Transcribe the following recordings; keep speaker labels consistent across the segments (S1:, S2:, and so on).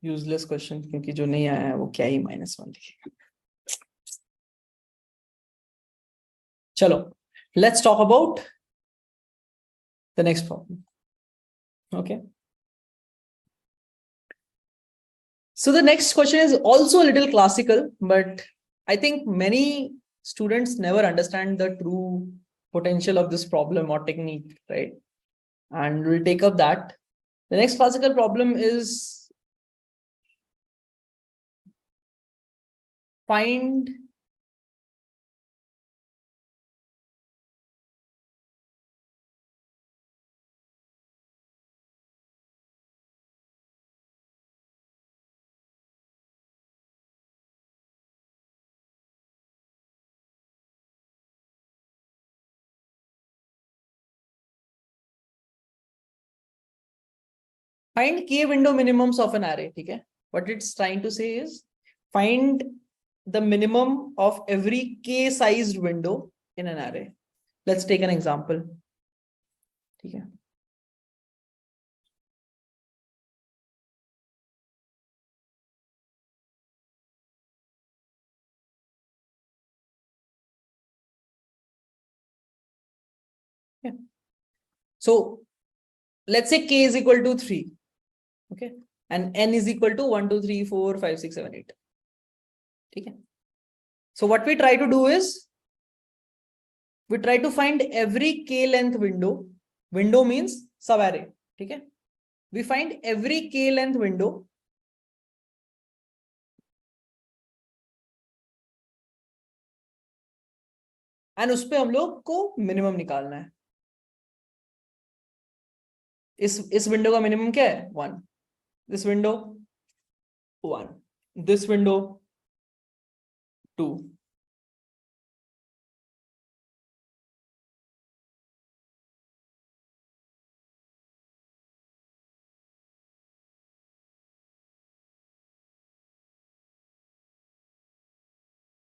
S1: Useless question, क्योंकि जो नहीं आया है वो क्या ही -1 लिखेगा। चलो, let's talk about the next problem. Okay. So the next question is also a little classical, but I think many students never understand the true potential of this problem or technique, right? And we'll take up that. The next classical problem is find k window minimums of an array. Okay? What it's trying to say is find the minimum of every k sized window in an array. Let's take an example. Okay. Yeah. So let's say k is equal to 3. Okay. And n is equal to 1, 2, 3, 4, 5, 6, 7, 8. Okay. So what we try to do is we try to find every k length window. Window means subarray. Okay. We find every k length window and उस पे हम लोग को minimum निकालना है. इस window का minimum क्या है? 1. This window 1. This window 2.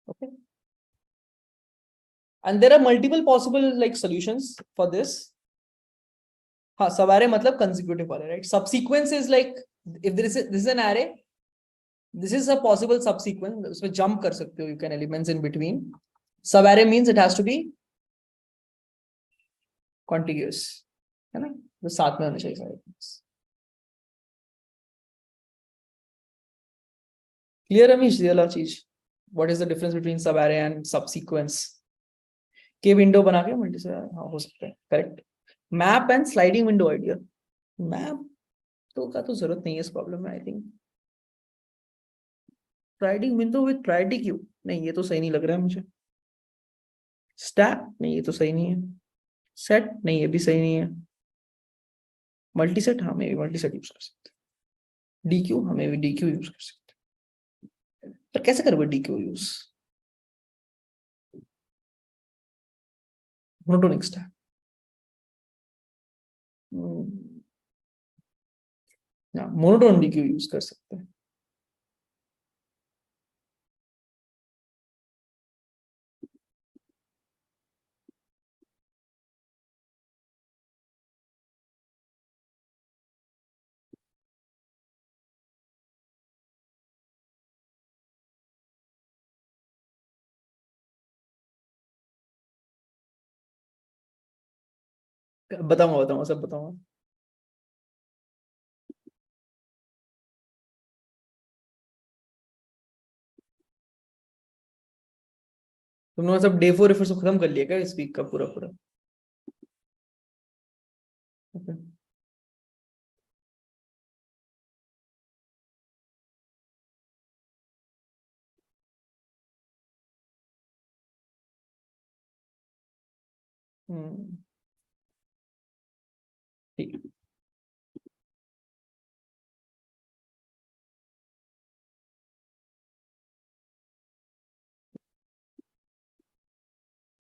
S1: Okay. And there are multiple possible like solutions for this. हाँ, सब array मतलब consecutive वाले, right? Subsequence is like if this is an array, this is a possible subsequence. उसमें jump कर सकते हो, you can elements in between. Sub array means it has to be contiguous, है ना? तो साथ में होने चाहिए सारे. Clear Amish? ये वाला चीज. What is the difference between sub array and subsequence? के विंडो बना के मल्टी से हाँ हो सकता है. Correct. Map and sliding window idea. Map तो का तो जरूरत नहीं है इस प्रॉब्लम में. I think sliding window with priority queue, नहीं ये तो सही नहीं लग रहा है मुझे. स्टैक, नहीं ये तो सही नहीं है. सेट, नहीं ये भी सही नहीं है. मल्टी सेट, हाँ मैं भी मल्टी सेट यूज कर सकते हैं. डी क्यू, हमें भी डी क्यू यूज कर सकते हैं. पर कैसे करोगे D Q use? Monotonic stack. Monotone D Q use कर सकते हैं. बताऊंगा बताऊंगा सब बताऊंगा. तुम लोगों ने सब डे 4 एफर्ट्स खत्म कर लिया क्या इस वीक का पूरा पूरा? Okay. ठीक.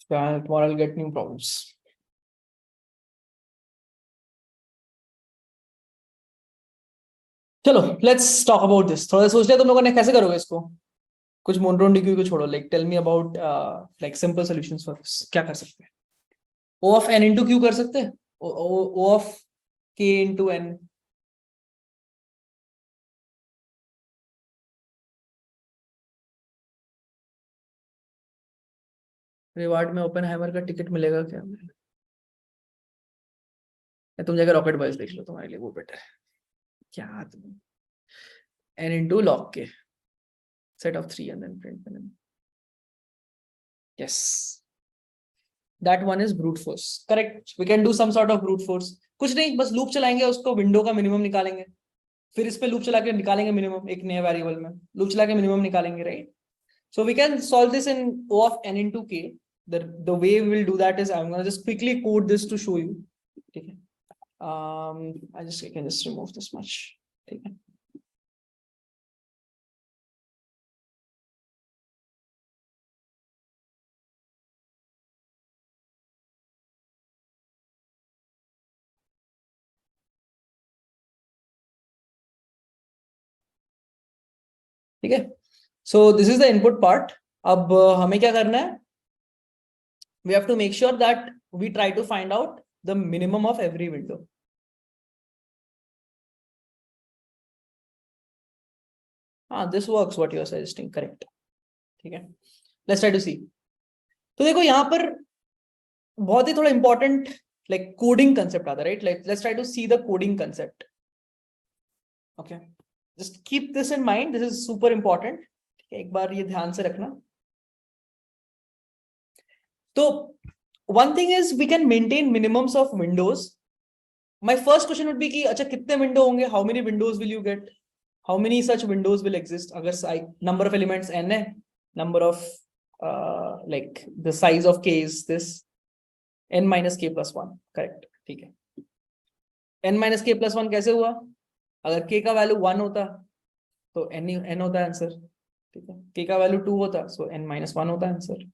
S1: Tomorrow I'll get new problems. चलो लेट्स टॉक अबाउट दिस. थोड़ा सोच लिया तुम लोगों ने कैसे करोगे इसको? कुछ मोनोटोन डिक्यू को छोड़ो. Like tell me about like simple solutions for this. क्या कर सकते हैं? O of n into q कर सकते हैं. O of k into n. Reward में ओपेनहाइमर का टिकट मिलेगा क्या? तुम जाकर रॉकेट बॉयज देख लो, तुम्हारे लिए वो बेटर है। क्या तुम n into log k set of 3 and then print minimum. Yes, that one is brute force. Correct. We can do some sort of brute force. कुछ नहीं, बस लूप चलाएंगे, उसको विंडो का मिनिमम निकालेंगे, फिर इस पे लूप चला के निकालेंगे मिनिमम एक नए वेरिएबल में, लूप चला के मिनिमम निकालेंगे, right? So we can solve this in O of n into k. The way we will do that is I'm going to just quickly code this to show you. Okay. I can just remove this much. Okay. ठीक है, so this is the input part. अब हमें क्या करना है? We have to make sure that we try to find out the minimum of every window. This works what you are suggesting, correct? ठीक है, let's try to see. तो देखो यहाँ पर बहुत ही थोड़ा important like coding concept आता है, right? Like let's try to see the coding concept. Okay, just keep this in mind. This is super important. एक बार ये ध्यान से रखना. तो one thing is we can maintain minimums of windows. My first question would be कि अच्छा कितने window होंगे? How many windows will you get? How many such windows will exist? अगर number of elements n है, number of like the size of k is this n minus k plus 1, correct? ठीक है, n minus k plus 1 कैसे हुआ? अगर k का value 1 होता तो n होता आंसर, ठीक है? k का वैल्यू 2 होता so n minus 1 होता answer,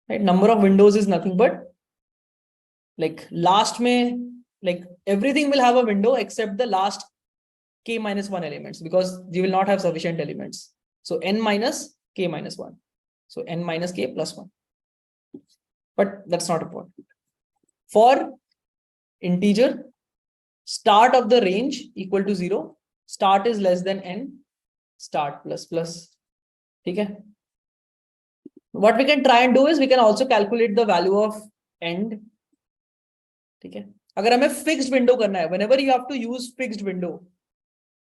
S1: right? Number of windows is nothing but like last में like everything will have a window except the last k minus 1 elements, because you will not have sufficient elements. So n minus k minus 1. So n minus k plus 1. But that's not important. For integer, start of the range equal to 0. Start is less than n. Start plus plus. Okay. What we can try and do is we can also calculate the value of end. Okay. अगर हमें fixed window करना है, whenever you have to use fixed window,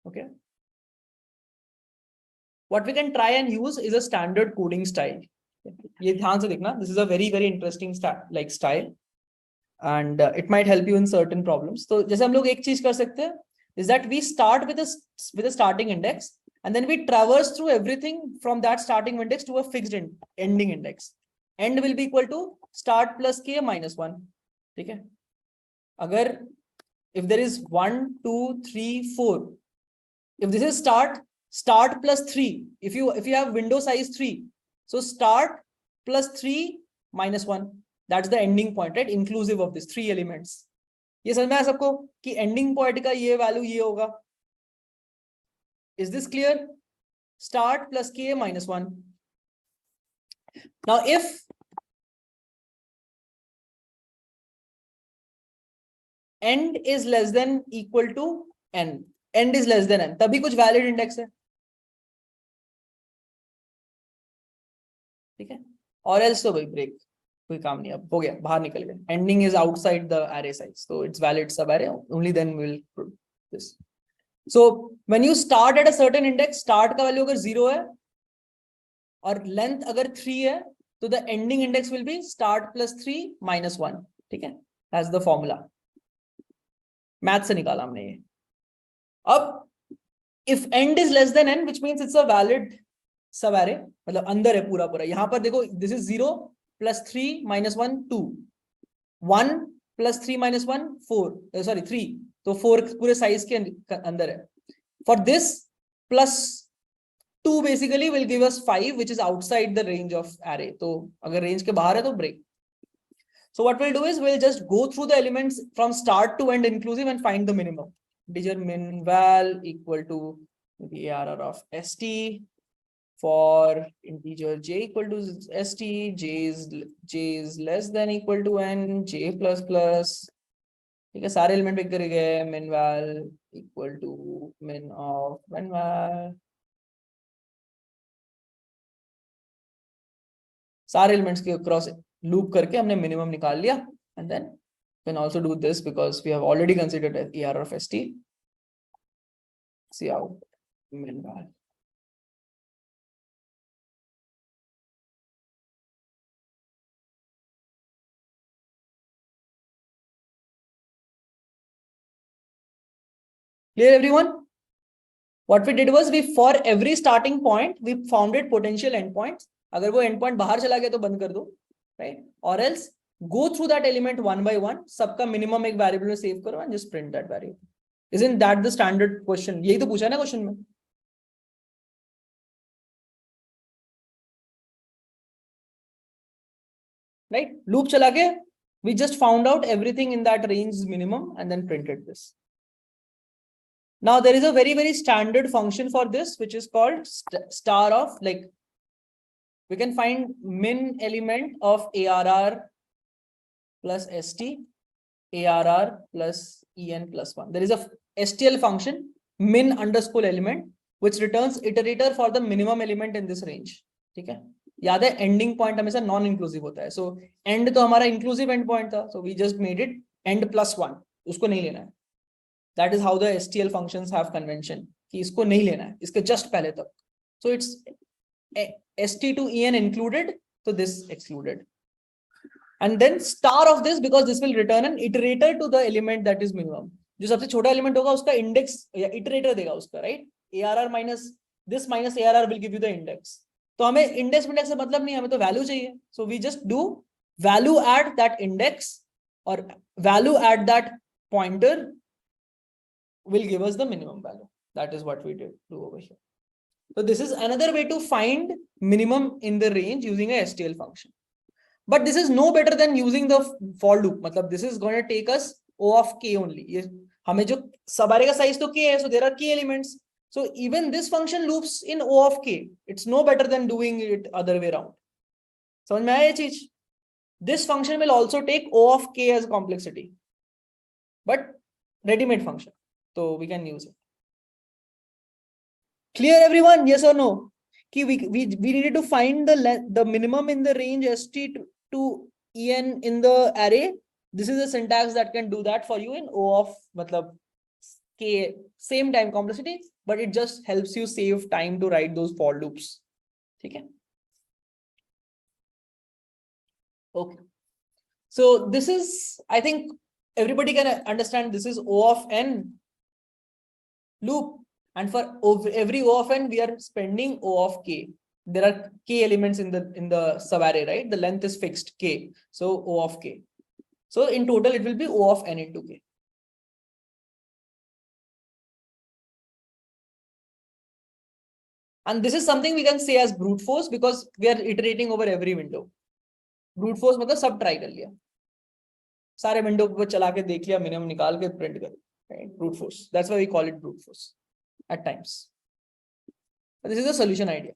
S1: okay, what we can try and use is a standard coding style. ये ध्यान से देखना, this is a very very interesting style and it might help you in certain problems. तो जैसे हम लोग एक चीज कर सकते हैं is that we start with a starting index and then we traverse through everything from that starting index to a fixed ending index. End will be equal to start plus k minus 1. ठीक है, अगर if there is 1 2 3 4, if this is start plus 3, if you have window size 3, so start plus 3 minus 1, that's the ending point, right? Inclusive of this 3 elements. ये समझ में आया सबको कि ending point का ये वैल्यू ये होगा? Is this clear? Start plus k minus 1. Now if end is less than equal to n, end is less than n, तभी कुछ valid index है, ठीक है? और else तो भाई break, कोई काम नहीं, अब हो गया, बाहर निकल गए. Ending is outside the array size, so it's valid sub array. Only then we will prove this. So when you start at a certain index, start का वैल्यू अगर 0 है और लेंथ अगर 3 है, तो the ending index will be start plus 3 minus 1. ठीक है, that's the formula. Math से निकाला हमने ये. अब if end is less than n, which means it's a valid सब array, मतलब अंदर है पूरा पूरा. यहाँ पर देखो, this is 0 plus 3 minus 1 2, 1 plus 3 minus 1 4, sorry 3, तो 4 पूरे साइज के अंदर है. For this plus 2 basically will give us 5, which is outside the range of array. तो अगर range के बाहर है तो break. So what we'll do is we'll just go through the elements from start to end inclusive and find the minimum. Integer min val equal to the ARR of st. For integer j equal to st, j is less than equal to n, j plus plus. ठीक है, सारे element pick करेंगे. min val equal to min of min val. सारे elements के cross loop करके हमने minimum निकाल लिया, and then can also do this because we have already considered ARR of ST. See out min val. Clear everyone? What we did was we for every starting point we founded potential endpoints. अगर वो endpoint बाहर चला गया तो बंद कर दो, right? Or else go through that element one by one. सबका minimum एक variable में save करो and just print that variable. Isn't that the standard question? यही तो पूछा है ना question में. Right? Loop चला के we just found out everything in that range is minimum and then printed this. Now there is a very, very standard function for this, which is called star of, like, we can find min element of ARR plus ST, ARR plus EN plus 1. There is a STL function, min underscore element, which returns iterator for the minimum element in this range. ठीक है? याद है ending point हमेशा non inclusive होता है. So end तो हमारा inclusive end point था. So we just made it end plus 1. उसको नहीं लेना है. That is how the STL functions have convention. कि इसको नहीं लेना है, इसके just पहले तक. So it's ST to EN included, so this excluded. And then star of this, because this will return an iterator to the element that is minimum. जो सबसे छोटा element होगा उसका index या iterator देगा उसका, right? ARR minus this minus ARR will give you the index. तो हमें index से मतलब नहीं, हमें तो value चाहिए. So we just do value add that index or value add that pointer will give us the minimum value. That is what we do over here. So this is another way to find minimum in the range using a STL function. But this is no better than using the for loop. मतलब this is going to take us O of k only. ये हमें जो सब array का size तो k है, so there are k elements. So even this function loops in O of k. It's no better than doing it other way around. समझ में आया ये चीज? This function will also take O of k as complexity, but ready-made function. So we can use it. Clear everyone? Yes or no? We needed to find the minimum in the range ST to EN in the array. This is a syntax that can do that for you in O of matlab k, same time complexity, but it just helps you save time to write those for loops. Okay. Okay. So this is, I think everybody can understand, this is O of n loop. And for every O of n, we are spending O of k. There are k elements in the subarray, right? The length is fixed k. So O of k. So in total, it will be O of n into k. And this is something we can say as brute force because we are iterating over every window. Brute force मतलब सब try कर लिया. सारे window को चला के देख लिया, minimum निकाल के print कर. Right? Brute force. That's why we call it brute force. At times. But this is the solution idea.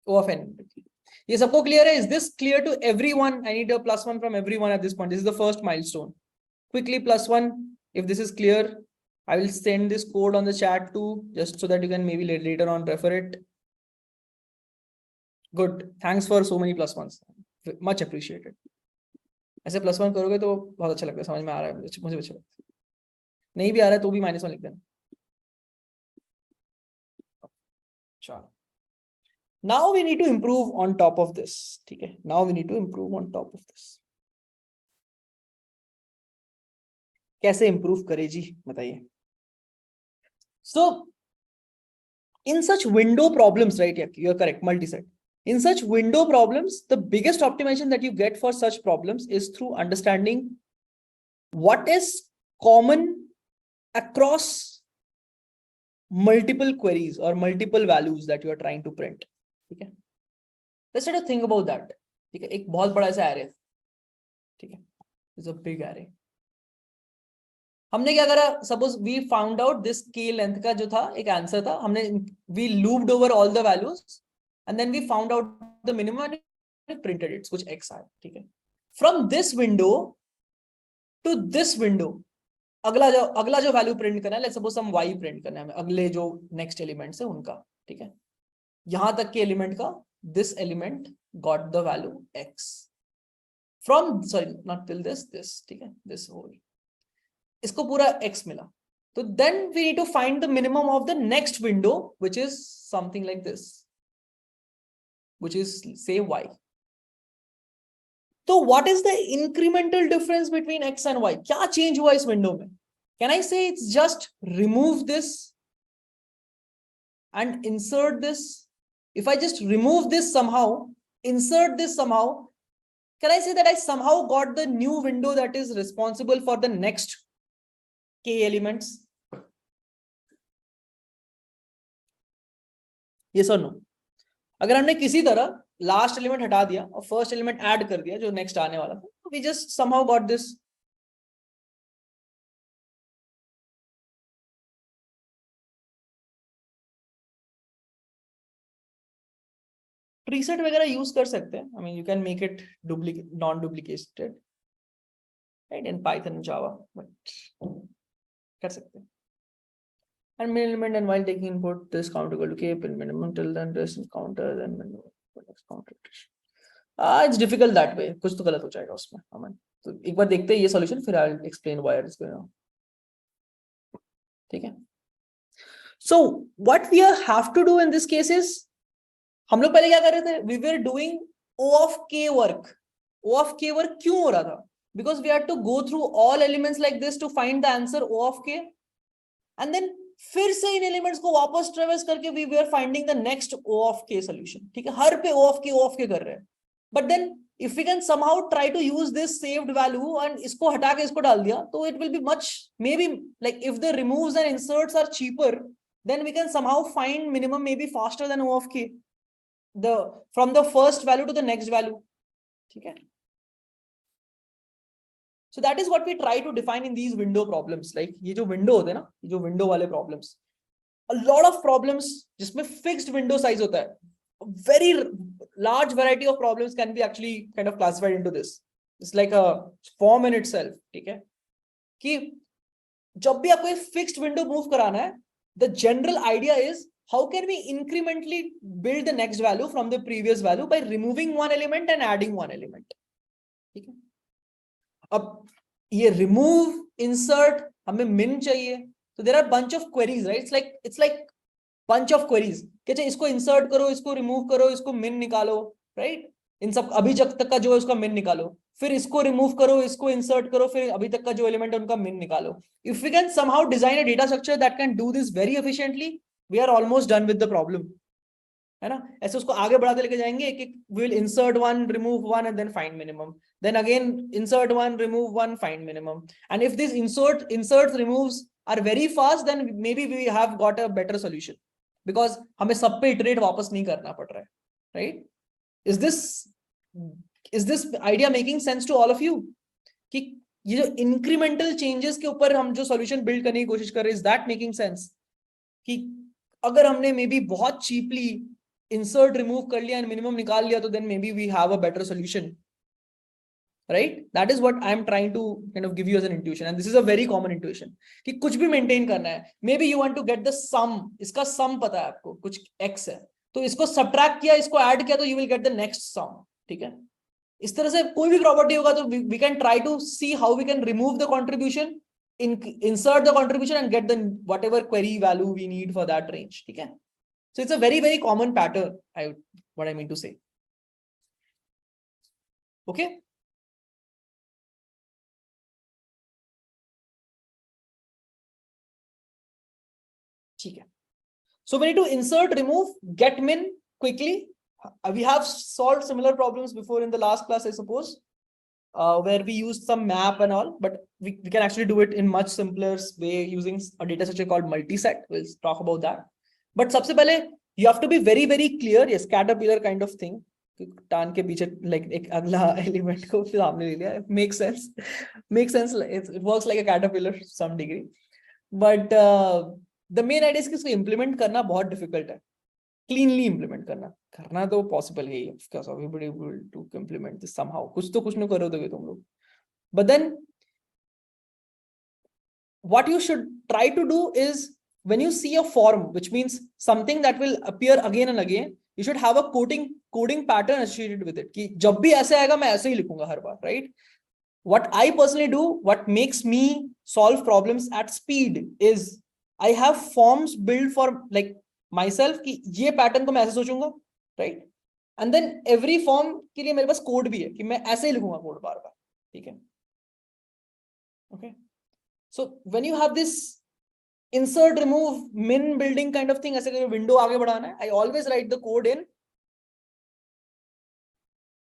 S1: O of n. Ye sabko clear hai? Is this clear to everyone? I need a +1 from everyone at this point. This is the first milestone. Quickly +1. If this is clear, I will send this code on the chat too, just so that you can maybe later on refer it. Good. Thanks for so many +1s. Much appreciated. ऐसे +1 करोगे तो बहुत अच्छा लगता है, समझ में आ रहा है मुझे अच्छा लगता है. नहीं भी आ रहा है तो भी -1 लिख देना. Now we need to improve on top of this. Okay. Now we need to improve on top of this. कैसे improve करें जी बताइए. So in such window problems, right? Yeah, you're correct. Multi-set. In such window problems, the biggest optimization that you get for such problems is through understanding what is common across multiple queries or multiple values that you are trying to print. Okay. Let's try to think about that. ठीक है, एक बहुत बड़ा ऐसा array, ठीक है, it's a big array. हमने क्या करा? Suppose we found out this k length का जो था एक आंसर था, हमने we looped over all the values and then we found out the minimum and printed it. कुछ x आया, ठीक है. From this window to this window, अगला जो वैल्यू प्रिंट करना है, लेट्स सपोज हम y प्रिंट करना है, अगले जो नेक्स्ट एलिमेंट्स है उनका, ठीक है. यहां तक के एलिमेंट का this element got the value x. From sorry not till this ठीक है, दिस होल, इसको पूरा x मिला, तो then we need to find the minimum of the next window which is something like this, which is say y. तो what is the incremental difference between x and y? क्या change हुआ इस window में? Can I say it's just remove this and insert this? If I just remove this somehow, insert this somehow, can I say that I somehow got the new window that is responsible for the next k elements? Yes or no? अगर हमने किसी तरह last element हटा दिया और first element add कर दिया जो नेक्स्ट आने वाला था, we just somehow got this. Preset वगैरह यूज कर सकते हैं. I mean you can make it non-duplicated, right, in Python and Java, but कर सकते हैं. And min element, and while taking input this count equal to k pin minimum till then this counter then next counter. It's difficult that way. कुछ तो गलत हो जाएगा उसमें. अमन तो एक बार देखते हैं ये सॉल्यूशन, फिर I'll explain why it's going on. ठीक है. So what we have to do in this case is, हम लोग पहले क्या कर रहे थे? We were doing O of k work. O of k work क्यों हो रहा था? Because we had to go through all elements like this to find the answer O of k, and then फिर से इन एलिमेंट्स को वापस ट्रेवर्स करके we were finding the next O of k solution. ठीक है, हर पे O of k कर रहे हैं. But then if we can somehow try to use this saved value and इसको हटा के इसको डाल दिया, तो it will be much, maybe like if the removes and inserts are cheaper, then we can somehow find minimum maybe faster than O of k, from the first value to the next value. ठीक है. So that is what we try to define in these window problems. Like ये जो window होते हैं ना, ये जो window वाले problems, a lot of problems जिसमें fixed window size होता है, a very large variety of problems can be actually kind of classified into this. It's like a form in itself. ठीक है, कि जब भी आपको एक fixed window move कराना है, the general idea is how can we incrementally build the next value from the previous value by removing one element and adding one element. ठीक है. अब ये remove, insert, हमें min चाहिए, तो there are bunch of queries, right? It's like bunch of queries कि इसको insert करो, इसको remove करो, इसको min निकालो, right? इन सब अभी तक का जो है उसका min निकालो, फिर इसको remove करो, इसको insert करो, फिर अभी तक का जो element है उनका min निकालो. If we can somehow design a data structure that can do this very efficiently, we are almost done with the problem. है ना? ऐसे उसको आगे बढ़ाते लेके जाएंगे, एक we will insert one, remove one, and then find minimum. Then again insert one, remove one, find minimum. And if these inserts, removes are very fast, then maybe we have got a better solution, because हमें सब पे iterate वापस नहीं करना पड़ रहा है, right? Is this idea making sense to all of you? कि ये जो incremental changes के ऊपर हम जो solution build करने की कोशिश कर रहे हैं, is that making sense? कि अगर हमने maybe बहुत cheaply insert, remove कर लिया and minimum निकाल लिया, तो then maybe we have a better solution, right? That is what I am trying to kind of give you as an intuition, and this is a very common intuition कि कुछ भी maintain करना है, maybe you want to get the sum, इसका sum पता है आपको, कुछ x है, तो इसको subtract किया, इसको add किया, तो you will get the next sum. ठीक है, इस तरह से कोई भी property होगा तो we can try to see how we can remove the contribution, insert the contribution, and get the whatever query value we need for that range. ठीक है. So it's a very, very common pattern, what I mean to say. Okay. ठीक है. So we need to insert, remove, get min quickly. We have solved similar problems before in the last class, I suppose, where we used some map and all, but we can actually do it in much simpler way using a data structure called multiset. We'll talk about that. But सबसे पहले you have to be very, very clear. Yes, caterpillar kind of thing. टान के पीछे like एक अगला element को सामने ले लिया. Makes sense. It works like a caterpillar to some degree. But the main idea is कि इसको implement करना बहुत difficult है. Cleanly implement करना तो possible है. Of course, everybody will to implement this somehow. कुछ नहीं करो दोगे तुम लोग. But then what you should try to do is, when you see a form, which means something that will appear again and again, you should have a coding pattern associated with it कि जब भी ऐसे आएगा मैं ऐसे ही लिखूंगा हर बार, right? What I personally do, what makes me solve problems at speed is I have forms built for like myself कि ये pattern को मैं ऐसे सोचूंगा, right? And then every form के लिए मेरे पास कोड भी है कि मैं ऐसे ही लिखूंगा कोड बार बार, ठीक है? Okay. So when you have this insert remove min building kind of thing, ऐसे करके विंडो आगे बढ़ाना है, I always write the code in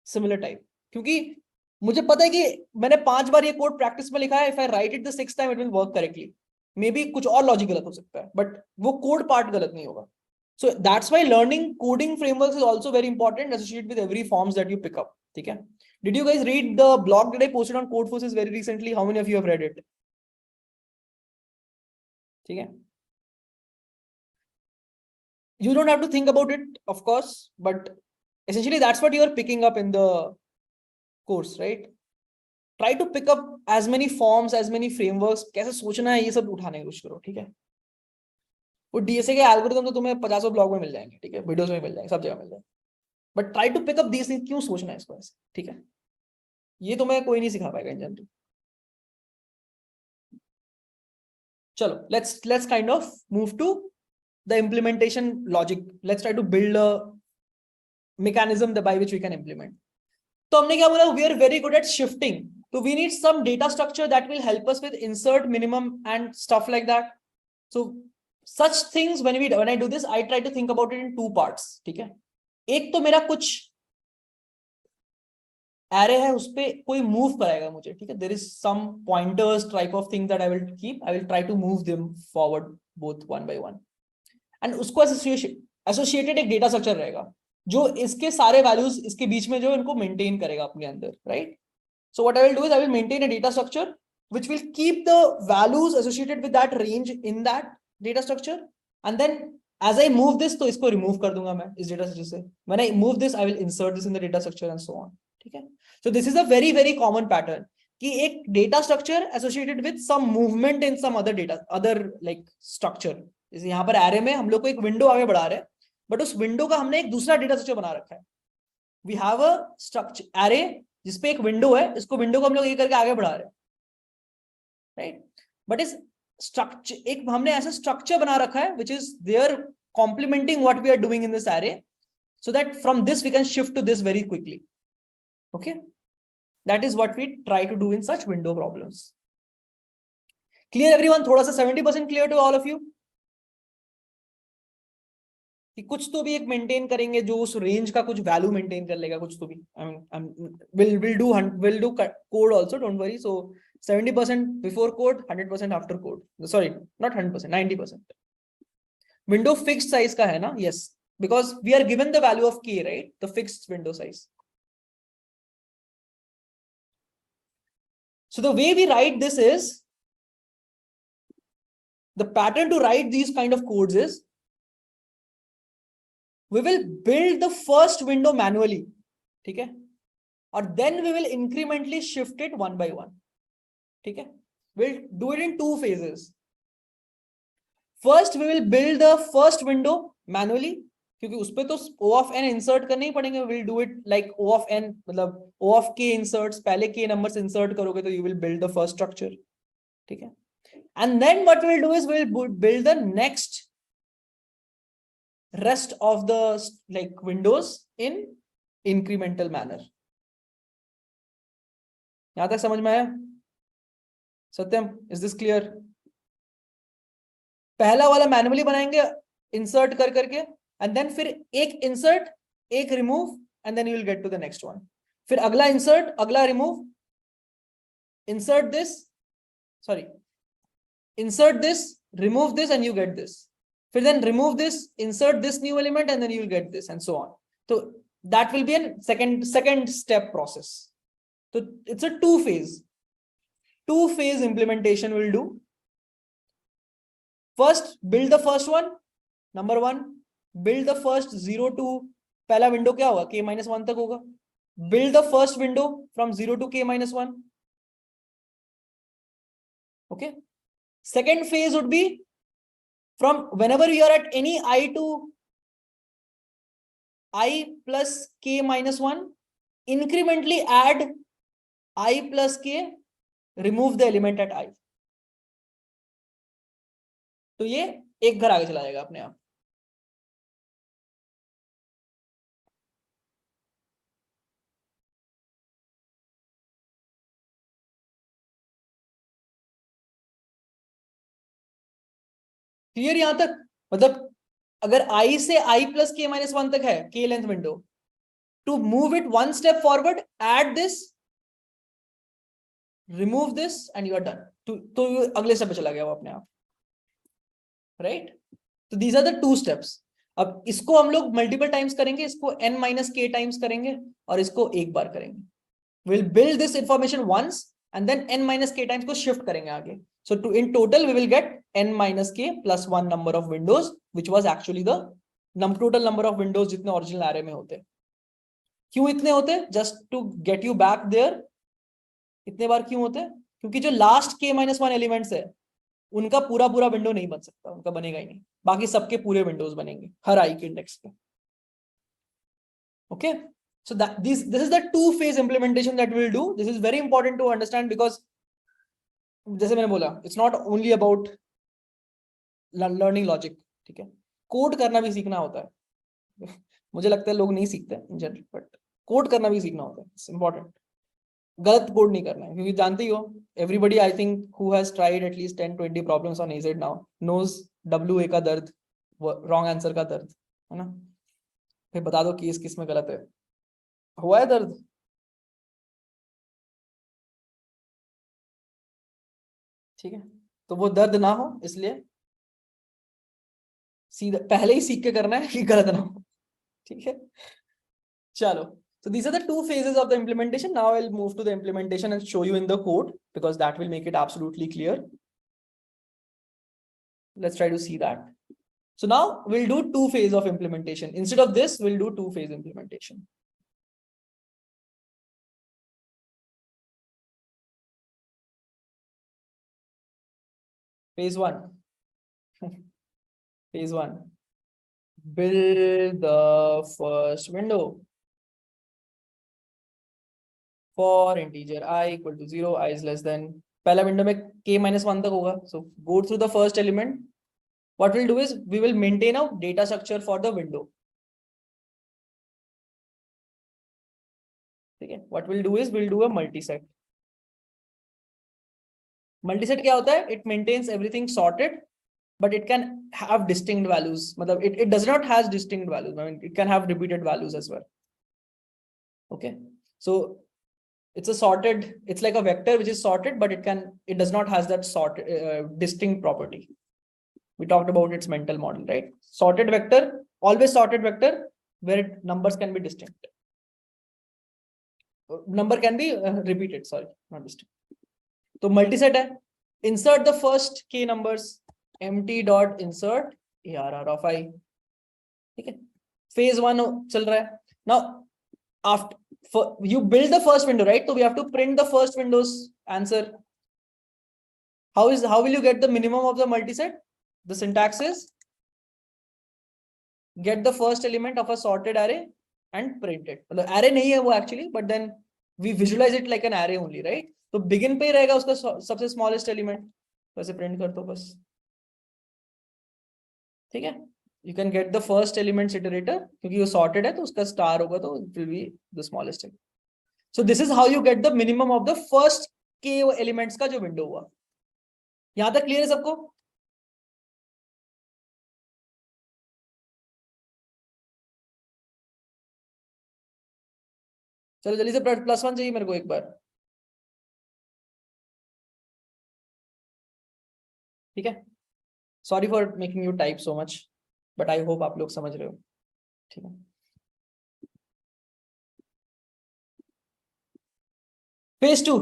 S1: similar type, क्योंकि मुझे पता है कि मैंने 5 बार ये कोड प्रैक्टिस में लिखा है, if I write it the 6th time it will work correctly. Maybe कुछ और लॉजिक गलत हो सकता है, but वो कोड पार्ट गलत नहीं होगा. So that's why learning coding frameworks is also very important, associated with every forms that you pick up. ठीक है? Did you guys read the blog that I posted on Codeforces very recently? How many of you have read it? ठीक है? You don't have to think about it, of course, but essentially that's what you are picking up in the course, right? Try to pick up as many forms, as many frameworks. कैसे सोचना है ये सब उठाने की कोशिश करो, ठीक है? वो डीएसए के एल्गोरिथम तो तुम्हें 50 ब्लॉग में मिल जाएंगे, ठीक है? वीडियोस में मिल जाएंगे, सब जगह मिल जाएंगे. But try to pick up these things, क्यों सोचना है इसको ऐसे, ठीक है? ये तुम्हें कोई नहीं सिखा पाएगा इन जनरल. चलो, let's kind of move to the implementation logic. Let's try to build a mechanism by which we can implement. तो हमने क्या बोला? We are very good at shifting. So we need some data structure that will help us with insert, minimum and stuff like that. So such things when I do this, I try to think about it in 2 parts. ठीक है? एक तो मेरा कुछ array है, उस पे कोई move कराएगा मुझे, ठीक है? There is some pointers type of thing that I will keep. I will try to move them forward both one by one. And उसको associated एक data structure रहेगा जो इसके सारे values इसके बीच में जो इनको maintain करेगा अपने अंदर, right? So what I will do is I will maintain a data structure which will keep the values associated with that range in that data structure, and then as I move this, तो इसको remove कर दूंगा मैं इस data structure से. When I move this, I will insert this in the data structure and so on. ठीक है? So this is a very very common pattern कि एक data structure associated with some movement in some other like structure. जैसे यहाँ पर array में हम लोग को एक window आगे बढ़ा रहे हैं, but उस window का हमने एक दूसरा data structure बना रखा है. We have a structure array जिसपे एक विंडो है, इसको विंडो को हम लोग ये करके आगे बढ़ा रहे हैं, राइट? बट इस स्ट्रक्चर एक हमने ऐसा स्ट्रक्चर बना रखा है which is there complementing what we are doing in this array, so that from this we can shift to this very quickly. Okay, that is what we try to do in such window problems. Clear everyone? थोड़ा सा 70% clear to all of you कि कुछ तो भी एक maintain करेंगे जो उस रेंज का कुछ वैल्यू मेंटेन कर लेगा, कुछ तो भी. we'll do code also, don't worry. So 70% before code, 100% after code. Sorry, not 100%, 90%. window fixed size का है ना? Yes, because we are given the value of k, right? The fixed window size. So the way we write this is, the pattern to write these kind of codes is, we will build the first window manually, ठीक है? और then we will incrementally shift it one by one, ठीक है? We'll do it in 2 phases. First we will build the first window manually, क्योंकि उस पे तो O of n insert करने ही पड़ेंगे. We'll do it like O of n, मतलब O of k inserts, पहले k numbers insert करोगे तो you will build the first structure, ठीक है? And then what we'll do is we'll build the next rest of the like windows in incremental manner. यहां तक समझ में आया? सत्यम, is this clear? पहला वाला मैन्युअली बनाएंगे इंसर्ट कर करके, and then फिर एक इंसर्ट, एक remove, and then you will get to the next one. फिर अगला इंसर्ट, अगला remove, insert this, sorry, insert this, remove this, and you get this. फिर then remove this, insert this new element, and then you will get this, and so on. So that will be a second step process. So it's a two phase implementation we'll do. First, build the first one. Number 1, build the first 0 to पहला window क्या होगा? k-1 तक होगा. Build the first window from 0 to k-1. Okay. Second phase would be from whenever you are at any I to I plus k minus 1, incrementally add I plus k, remove the element at I. तो ये एक घर आगे चला जाएगा अपने आप. Clear यहां तक? मतलब अगर I से I plus k minus 1 तक है k length window, to move it one step forward, add this, remove this and you are done. तो अगले स्टेप पे चला गया वो अपने आप, राइट? तो these are the two steps. अब इसको हम लोग मल्टीपल टाइम्स करेंगे, इसको n माइनस के टाइम्स करेंगे और इसको एक बार करेंगे. Will build this information once and then n minus k times को शिफ्ट करेंगे आगे. So to in total we will get n minus k plus 1 number of windows which was actually the total number of windows जितने original array में होते. क्यों इतने होते? Just to get you back there. इतने बार क्यों होते? क्योंकि जो लास्ट k माइनस 1 एलिमेंट्स है उनका पूरा पूरा विंडो नहीं बन सकता, उनका बनेगा ही नहीं. बाकी सबके पूरे विंडोज बनेंगे हर आई के इंडेक्स पे. Okay, so that this is the two phase implementation that we'll do. This is very important to understand because जैसे मैंने बोला, it's not only about learning logic. ठीक है, कोड करना भी सीखना होता है. मुझे लगता है लोग नहीं सीखते इन जनरल, बट कोड करना भी सीखना होता है. It's important. गलत कोड नहीं करना है, क्योंकि जानते ही हो everybody I think who has tried at least 10-20 problems on A Z now knows WA का दर्द, रॉन्ग आंसर का दर्द, है ना? फिर बता दो कि किस में गलत है. हुआ है दर्द? ठीक है, तो वो दर्द ना हो इसलिए सीधा पहले ही सीख के करना है कि गलत ना हो. ठीक है, चलो. So these are the two phases of the implementation. Now I'll move to the implementation and show you in the code because that will make it absolutely clear. Let's try to see that. So now we'll do two phase of implementation. Instead of this, we'll do two phase implementation. Phase one. Phase one. Build the first window for integer I equal to 0, I is less than. पहला window में k minus 1 तक होगा. So go through the first element. What we'll do is we will maintain a data structure for the window. ठीक है, what we'll do is we'll do a multiset. Multiset क्या होता है? It maintains everything sorted, but it can have distinct values. मतलब it does not has distinct values. I mean, it can have repeated values as well. Okay, so it's a sorted. It's like a vector which is sorted, but it does not has that distinct property. We talked about its mental model, right? Sorted vector, always sorted vector, where numbers can be distinct. Number can be repeated. Sorry, not distinct. तो मल्टीसेट है. Insert the first k numbers, empty dot insert ARR of I. ठीक है, phase 1 चल रहा है. Now after you build the first window, right? So we have to print the first window's answer. How will you get the minimum of the multiset? The syntax is get the first element of a sorted array and print it. मतलब array नहीं है वो actually, but then we visualize it like an array only, right? तो begin पे ही रहेगा उसका सबसे smallest element, वैसे print कर दो बस. ठीक है, you can get the first elements iterator क्योंकि वो sorted है तो उसका star होगा तो it will be the smallest element. So this is how you get the minimum of the first k elements का जो window हुआ. यहां तक clear है सबको? चलो जल्दी से +1 चाहिए मेरे को एक बार. ठीक है, sorry for making you type so much, but I hope आप लोग समझ रहे हो. ठीक है, phase 2,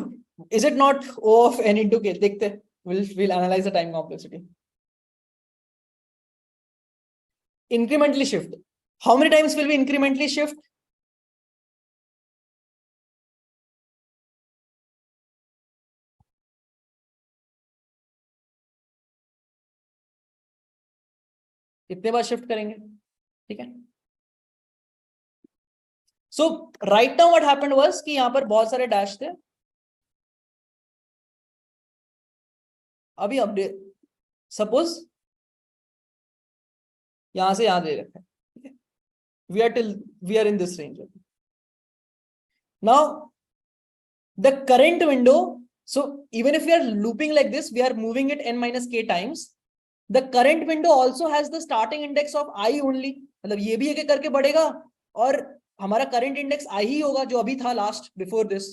S1: is it not O of n into k? देखते हैं, we'll analyze the time complexity. Incrementally shift. How many times will we incrementally shift? कितने बार शिफ्ट करेंगे? ठीक है, so right now what happened was कि यहां पर बहुत सारे डैश थे, अभी अपडेट सपोज यहां से यहां दे रखा है, we are in this range. Now the current window, so even if we are looping like this, we are moving it n minus k times, the current window also has the starting index of I only, मतलब ये भी एक एक करके बढ़ेगा और हमारा current index I ही होगा जो अभी था last before this,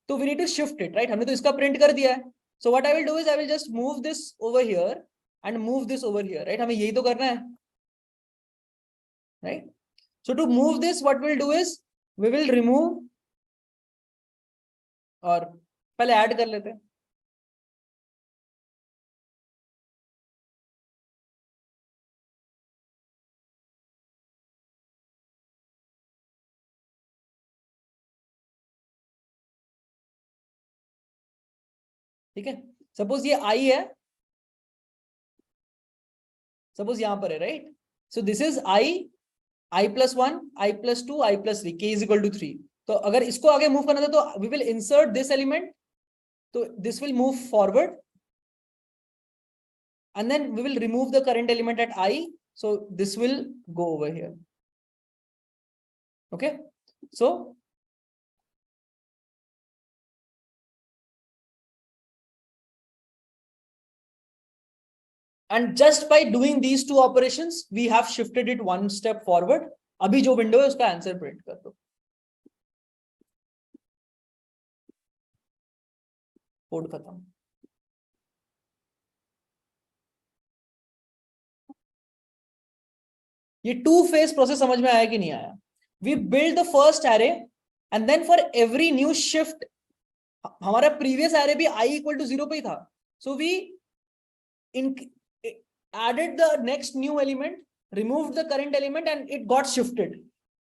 S1: तो we need to shift it, right? हमने तो इसका print कर दिया है, so what I will do is I will just move this over here and move this over here, right? हमें यही तो करना है, right? So to move this, what we'll do is we will remove, और पहले add कर लेते हैं, ठीक है? सपोज ये आई है, सपोज यहां पर है, right? So this is i plus one, i plus two, i plus three, k is equal to three. तो अगर इसको आगे मूव करना था तो we will insert this element, तो this will move forward and then we will remove the current element at I, so this will go over here. Okay, so and just by doing these two operations we have shifted it one step forward. अभी जो window है उसका answer print कर दो, code खत्म। ये two phase process समझ में आया कि नहीं आया? We build the first array and then for every new shift, हमारा प्रीवियस एरे भी i इक्वल टू 0 पे ही था, so we added the next new element, removed the current element and it got shifted.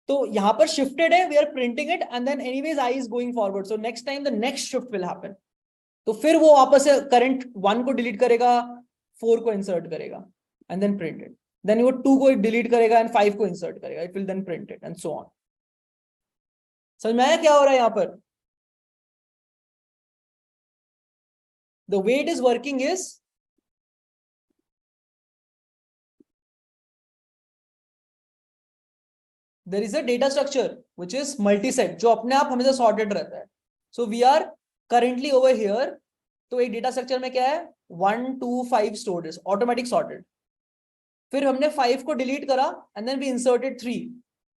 S1: तो यहां पर shifted है, we are printing it and then anyways I is going forward, so next time the next shift will happen. तो फिर वो वापस से current 1 को delete करेगा, 4 को insert करेगा and then print it, then वो 2 को delete करेगा and 5 को insert करेगा, it will then print it and so on. समझ में आया क्या हो रहा है यहां पर? The way it is working is there is a data structure which is multi-set, जो अपने आप हमेशा sorted रहता है. So we are currently over here, तो एक data structure में क्या है, 1 2 5 stored is automatic sorted. फिर हमने 5 को delete करा and then we inserted 3,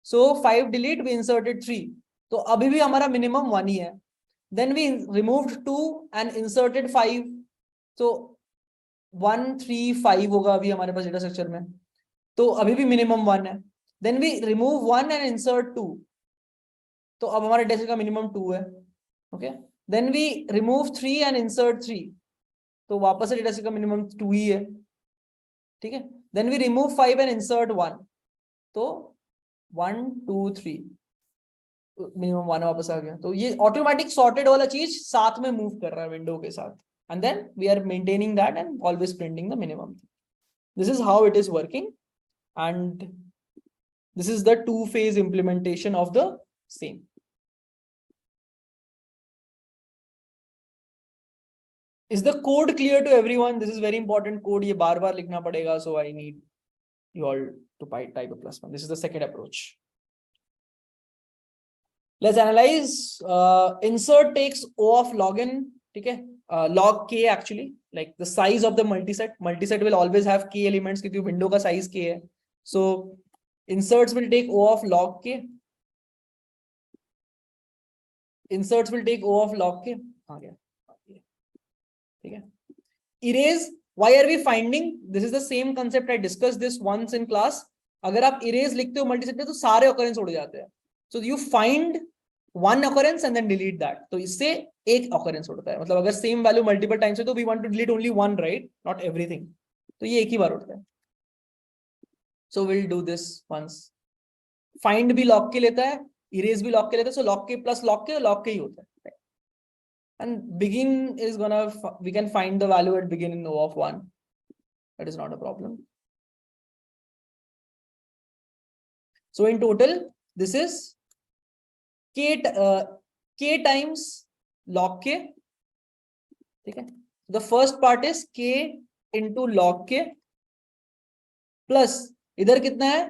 S1: so 5 delete, we inserted 3, तो अभी भी हमारा minimum 1 ही है. Then we removed 2 and inserted 5, so 1 3 5 होगा अभी हमारे पास data structure में, तो अभी भी minimum 1 है. Then we remove 1 and insert 2, तो अब हमारे डेटा का मिनिमम 2 है. Okay, then we remove 3 and insert 3, तो वापस से डेटा का मिनिमम 2 ही है. ठीक है, then we remove 5 and insert 1, तो 1 2 3, मिनिमम 1 वापस आ गया. तो ये ऑटोमेटिक सॉर्टेड वाला चीज साथ में मूव कर रहा है विंडो के साथ, and then we are maintaining that and always printing the minimum. This is how it is working and this is the two-phase implementation of the same. Is the code clear to everyone? This is very important code. ये बार-बार लिखना पड़ेगा, so I need you all to type a +1. This is the second approach. Let's analyze. Insert takes O of log n. ठीक है, log k actually, like the size of the multiset. Multiset will always have k elements क्योंकि window का size k है. So inserts will take O of log k. Inserts will take O of log k. आ गया, ठीक है. Erase. Why are we finding? This is the same concept. I discussed this once in class. अगर आप erase लिखते हो multiset में तो सारे occurrence उड़ जाते हैं. So you find one occurrence and then delete that. तो इससे एक occurrence उड़ता है. मतलब अगर same value multiple times है तो we want to delete only one, right? Not everything. तो ये एक ही बार उड़ता है. So we'll do this once. Find भी log के लेता है, erase भी log के लेता है, so log के plus log के ही होता है. And begin is gonna, we can find the value at begin in O of 1. That is not a problem. So in total, this is k times log k, ठीक है। The first part is k into log k plus इधर कितना है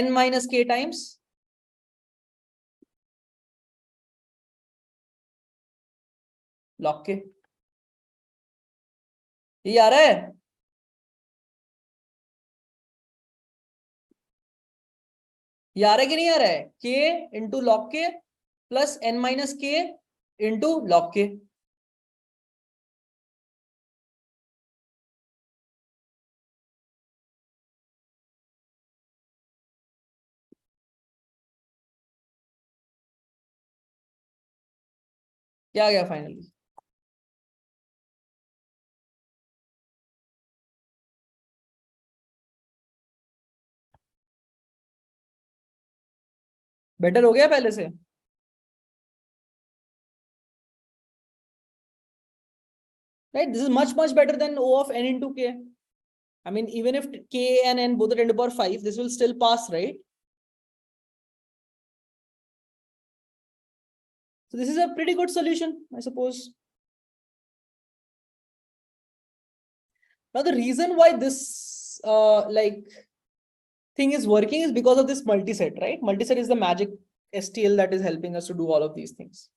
S1: n minus k times log k। ये आ रहा है? ये आ रहा है कि नहीं आ रहा है? k into log k plus n minus k into log k। क्या आ गया फाइनली? बेटर हो गया पहले से? Right, this is much better than O of n into k. I mean, even if k and n both are 10 to the power 5, this will still pass, right? So this is a pretty good solution, I suppose. Now the reason why this thing is working is because of this multiset, right? Multiset is the magic STL that is helping us to do all of these things.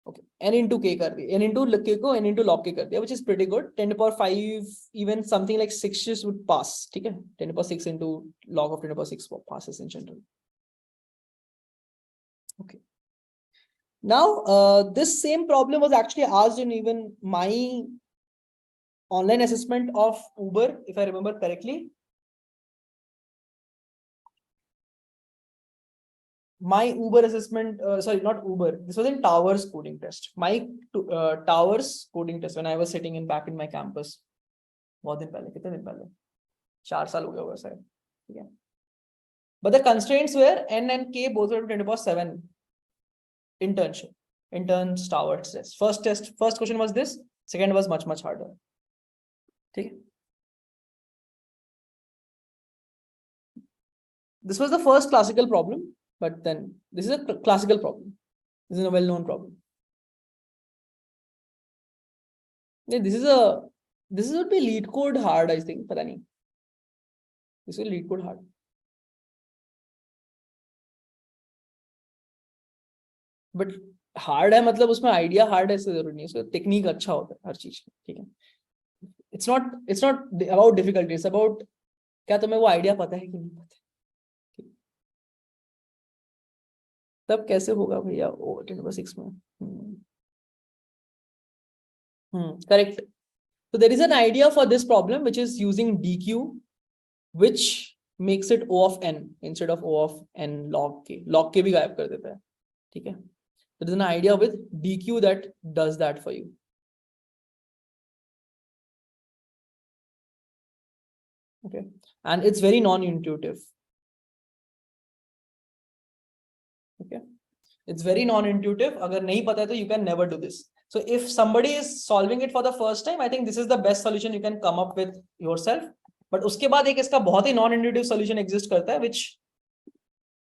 S1: Okay, n into k kar diya, n into k ko n into log k kar diya, which is pretty good. 10 to the power 5, even something like 6 would pass. Okay, 10 to the power 6 into log of 10 to the power 6 passes in general. Okay. Now, this same problem was actually asked in even my online assessment of Uber, if I remember correctly. My Uber assessment, sorry, not Uber. This was in Towers coding test. My Towers coding test when I was sitting in back in my campus. बहुत दिन पहले, कितने दिन पहले? 4 साल हो गया होगा शायद, ठीक है? But the constraints were n and k both were 10 to the power 7 interns Towers test. First question was this. Second was much harder. ठीक है? This was the first classical problem, but then this is a classical problem. This is a well-known problem. Yeah, this would be lead code hard, I think. पता नहीं. This will lead code hard. But hard है मतलब उसमें idea hard है ऐसे जरूरी नहीं. उसका technique अच्छा होता है हर चीज, ठीक है? It's not about difficulty. It's about क्या तुम्हें वो idea पता है कि नहीं पता. तब कैसे होगा भैया? ओ 10/6 में. Correct. So there is an idea for this problem which is using DQ, which makes it O of n instead of O of n log k. Log k भी गायब कर देता है, ठीक है? There is an idea with DQ that does that for you. Okay, and it's very non-intuitive. Okay, it's very non-intuitive. अगर नहीं पता है तो you can never do this. So if somebody is solving it for the first time, I think this is the best solution you can come up with yourself. But उसके बाद एक इसका बहुत ही non-intuitive solution exist करता है, which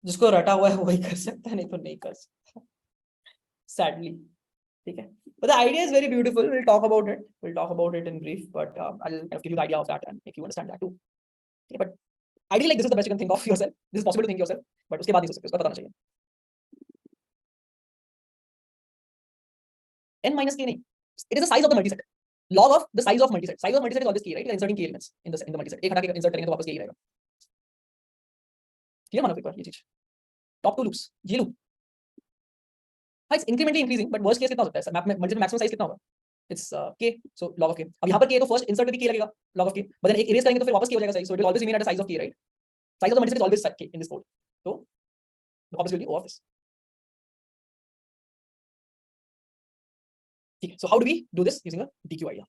S1: जिसको रटा हुआ है वही कर सकता है, नहीं तो नहीं कर सकता. Sadly, ठीक है? But the idea is very beautiful. We'll talk about it. We'll talk about it in brief. But I'll give you the idea of that and make you understand that too. Okay, but ideally, like this is the best you can think of yourself. This is possible to think yourself. But उसके बाद नहीं हो सकते. उसका पता होना चाहिए. N minus k नहीं. It is the size of the multiset. Log of the size of multiset. Size of multiset is always k, right? You are inserting k elements in the multiset. एक हटा के insert करेंगे तो वापस k ही रहेगा. Clear मानो एक बार ये चीज. Top 2 loops. ये loop. हाँ, it's incrementally increasing, but worst case कितना हो सकता है? Multiple maximum size कितना होगा? It's k, so log of k. अब यहाँ पर k है तो first insert में भी k लगेगा, log of k. But then एक erase करेंगे तो फिर वापस k हो जाएगा size, so it will always remain at a size of k, right? Size of the multiset is always k in this code. So the opposite will be O of this. Okay, so how do we do this using a DQ idea?